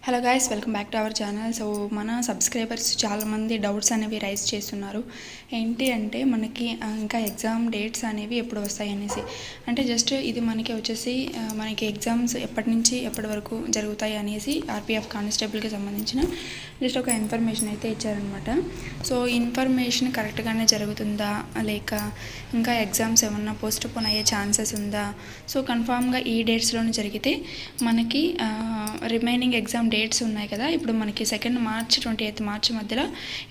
Hello guys, welcome back to our channel. So మన subscribers చాలామంది doubts అనేవి rise చేస్తున్నారు. ఏంటి అంటే మనకి ఇంకా ఎగ్జామ్ డేట్స్ అనేవి ఎప్పుడు వస్తాయి అనేసి. అంటే జస్ట్ ఇది మనకి వచ్చేసి మనకి ఎగ్జామ్స్ ఎప్పటి నుంచి ఎప్పటి వరకు జరుగుతాయి అనేసి ఆర్పిఎఫ్ కానిస్టేబుల్కి సంబంధించిన జస్ట్ ఒక ఇన్ఫర్మేషన్ అయితే ఇచ్చారనమాట. సో ఇన్ఫర్మేషన్ కరెక్ట్గానే జరుగుతుందా, లేక ఇంకా ఎగ్జామ్స్ ఏమన్నా పోస్ట్ పోన్ అయ్యే ఛాన్సెస్ ఉందా? సో కన్ఫామ్గా ఈ డేట్స్లోనే జరిగితే మనకి రిమైనింగ్ ఎగ్జామ్ డేట్స్ ఉన్నాయి కదా, ఇప్పుడు మనకి 2 మార్చ్ 28 మార్చ్ మధ్యలో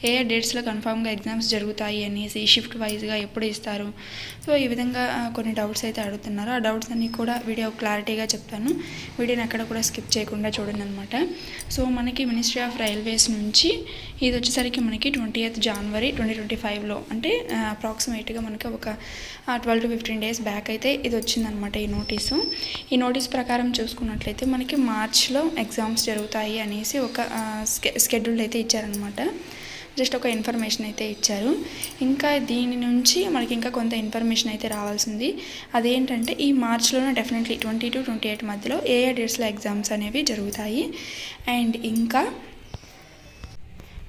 ఏ డేట్స్లో కన్ఫామ్గా ఎగ్జామ్స్ జరుగుతాయి అనేసి షిఫ్ట్ వైజ్గా ఎప్పుడు ఇస్తారు. సో ఈ విధంగా కొన్ని డౌట్స్ అయితే అడుగుతున్నారు. ఆ డౌట్స్ అన్నీ కూడా వీడియో క్లారిటీగా చెప్తాను. వీడియోని ఎక్కడ కూడా స్కిప్ చేయకుండా చూడండి అనమాట. సో మనకి మినిస్ట్రీ ఆఫ్ రైల్వేస్ నుంచి ఇది వచ్చేసరికి మనకి 20th జనవరి 2025లో అంటే అప్రాక్సిమేట్గా మనకి ఒక 12 to 15 డేస్ బ్యాక్ అయితే ఇది వచ్చిందనమాట ఈ నోటీసు. ఈ నోటీస్ ప్రకారం చూసుకున్నట్లయితే మనకి మార్చ్లో ఎగ్జామ్స్ జరుగుతాయి అనేసి ఒక స్కెడ్యూల్ అయితే ఇచ్చారనమాట. జస్ట్ ఒక ఇన్ఫర్మేషన్ అయితే ఇచ్చారు. ఇంకా దీని నుంచి మనకి ఇంకా కొంత ఇన్ఫర్మేషన్ అయితే రావాల్సింది. అదేంటంటే ఈ మార్చ్లోనే డెఫినెట్లీ 20 to 28 మధ్యలో ఏ డేట్స్లో ఎగ్జామ్స్ అనేవి జరుగుతాయి. అండ్ ఇంకా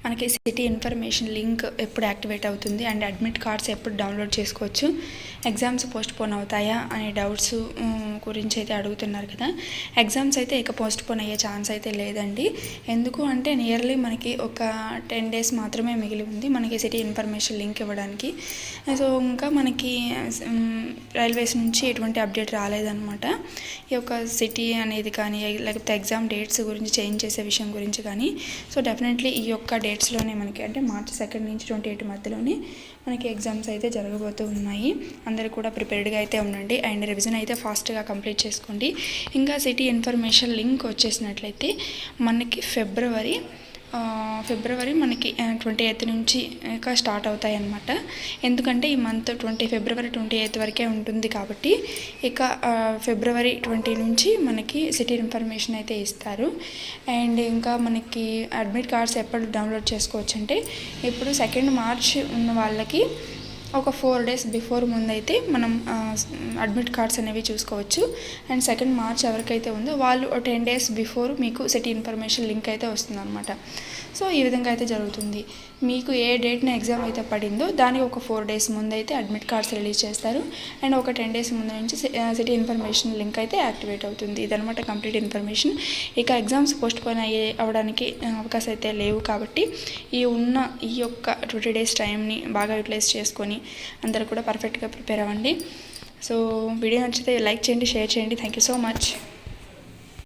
మనకి సిటీ ఇన్ఫర్మేషన్ లింక్ ఎప్పుడు యాక్టివేట్ అవుతుంది, అండ్ అడ్మిట్ కార్డ్స్ ఎప్పుడు డౌన్లోడ్ చేసుకోవచ్చు, ఎగ్జామ్స్ పోస్ట్ పోన్ అవుతాయా అనే డౌట్స్ గురించి అయితే అడుగుతున్నారు కదా. ఎగ్జామ్స్ అయితే ఇక పోస్ట్ పోన్ అయ్యే ఛాన్స్ అయితే లేదండి. ఎందుకు అంటే నియర్లీ మనకి ఒక 10 డేస్ మాత్రమే మిగిలి ఉంది మనకి సిటీ ఇన్ఫర్మేషన్ లింక్ ఇవ్వడానికి. సో ఇంకా మనకి రైల్వేస్ నుంచి ఎటువంటి అప్డేట్ రాలేదన్నమాట. ఈ యొక్క సిటీ అనేది కానీ లేకపోతే ఎగ్జామ్ డేట్స్ గురించి చేంజ్ చేసే విషయం గురించి కానీ. సో డెఫినెట్లీ ఈ యొక్క డేట్స్లోనే మనకి అంటే మార్చి 2 నుంచి 28 మధ్యలోనే మనకి ఎగ్జామ్స్ అయితే జరగబోతూ ఉన్నాయి. అందరూ కూడా ప్రిపేర్డ్గా అయితే ఉండండి అండ్ రివిజన్ అయితే ఫాస్ట్గా కంప్లీట్ చేసుకోండి. ఇంకా సిటీ ఇన్ఫర్మేషన్ లింక్ వచ్చేసినట్లయితే మనకి ఫిబ్రవరి మనకి 28 నుంచి ఇక స్టార్ట్ అవుతాయి అన్నమాట. ఎందుకంటే ఈ మంత్ ఫిబ్రవరి 28 వరకే ఉంటుంది కాబట్టి ఇక ఫిబ్రవరి 20 నుంచి మనకి సిటీ ఇన్ఫర్మేషన్ అయితే ఇస్తారు. అండ్ ఇంకా మనకి అడ్మిట్ కార్డ్స్ ఎప్పుడు డౌన్లోడ్ చేసుకోవచ్చు అంటే ఇప్పుడు 2 మార్చ్ ఉన్న వాళ్ళకి ఒక 4 డేస్ బిఫోర్ ముందైతే మనం అడ్మిట్ కార్డ్స్ అనేవి చూసుకోవచ్చు. అండ్ 2 మార్చ్ ఎవరికైతే ఉందో వాళ్ళు 10 డేస్ బిఫోర్ మీకు సిటీ ఇన్ఫర్మేషన్ లింక్ అయితే వస్తుందన్నమాట. సో ఈ విధంగా అయితే జరుగుతుంది. మీకు ఏ డేట్న ఎగ్జామ్ అయితే పడిందో దానికి ఒక 4 డేస్ ముందు అయితే అడ్మిట్ కార్డ్స్ రిలీజ్ చేస్తారు. అండ్ ఒక 10 డేస్ ముందు నుంచి సిటీ ఇన్ఫర్మేషన్ లింక్ అయితే యాక్టివేట్ అవుతుంది. ఇదనమాట కంప్లీట్ ఇన్ఫర్మేషన్. ఇక ఎగ్జామ్స్ పోస్ట్ పోన్ అవ్వడానికి అవకాశం అయితే లేవు కాబట్టి ఈ యొక్క 20 డేస్ టైంని బాగా యూటిలైజ్ చేసుకొని అందరూ కూడా పర్ఫెక్ట్గా ప్రిపేర్ అవ్వండి. సో వీడియో నచ్చితే లైక్ చేయండి, షేర్ చేయండి. Thank you so much.